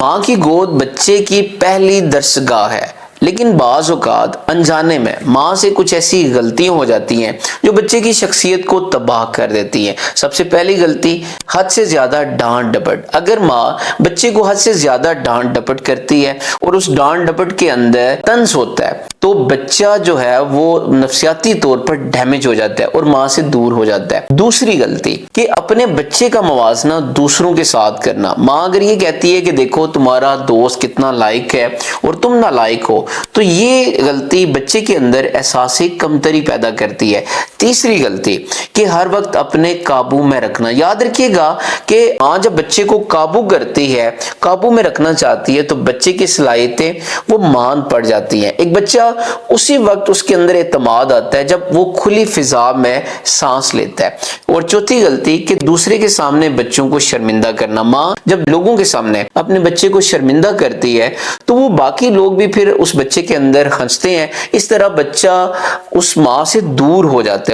ماں کی گود بچے کی پہلی درسگاہ ہے، لیکن بعض اوقات انجانے میں ماں سے کچھ ایسی غلطیاں ہو جاتی ہیں جو بچے کی شخصیت کو تباہ کر دیتی ہیں۔ سب سے پہلی غلطی، حد سے زیادہ ڈانٹ ڈپٹ۔ اگر ماں بچے کو حد سے زیادہ ڈانٹ ڈپٹ کرتی ہے اور اس ڈانٹ ڈپٹ کے اندر طنز ہوتا ہے تو بچہ جو ہے وہ نفسیاتی طور پر ڈیمیج ہو جاتا ہے اور ماں سے دور ہو جاتا ہے۔ دوسری غلطی کہ اپنے بچے کا موازنہ دوسروں کے ساتھ کرنا۔ ماں اگر یہ کہتی ہے کہ دیکھو تمہارا دوست کتنا لائق ہے اور تم نالائق ہو، تو یہ غلطی بچے کے اندر احساس کمتری پیدا کرتی ہے۔ تیسری غلطی کہ ہر وقت اپنے قابو میں رکھنا۔ یاد رکھیے گا کہ ماں جب بچے کو قابو کرتی ہے، قابو میں رکھنا چاہتی ہے، تو بچے کی صلاحیتیں وہ مان پڑ جاتی ہیں۔ ایک بچہ اسی وقت اس کے اندر اعتماد آتا ہے جب وہ کھلی فضا میں سانس لیتا ہے۔ اور چوتھی غلطی کہ دوسرے کے سامنے بچوں کو شرمندہ کرنا۔ ماں جب لوگوں کے سامنے اپنے بچے کو شرمندہ کرتی ہے تو وہ باقی لوگ بھی پھر اس بچے کے اندر ہنستے ہیں۔ اس طرح بچہ اس ماں سے دور ہو جاتا ہے۔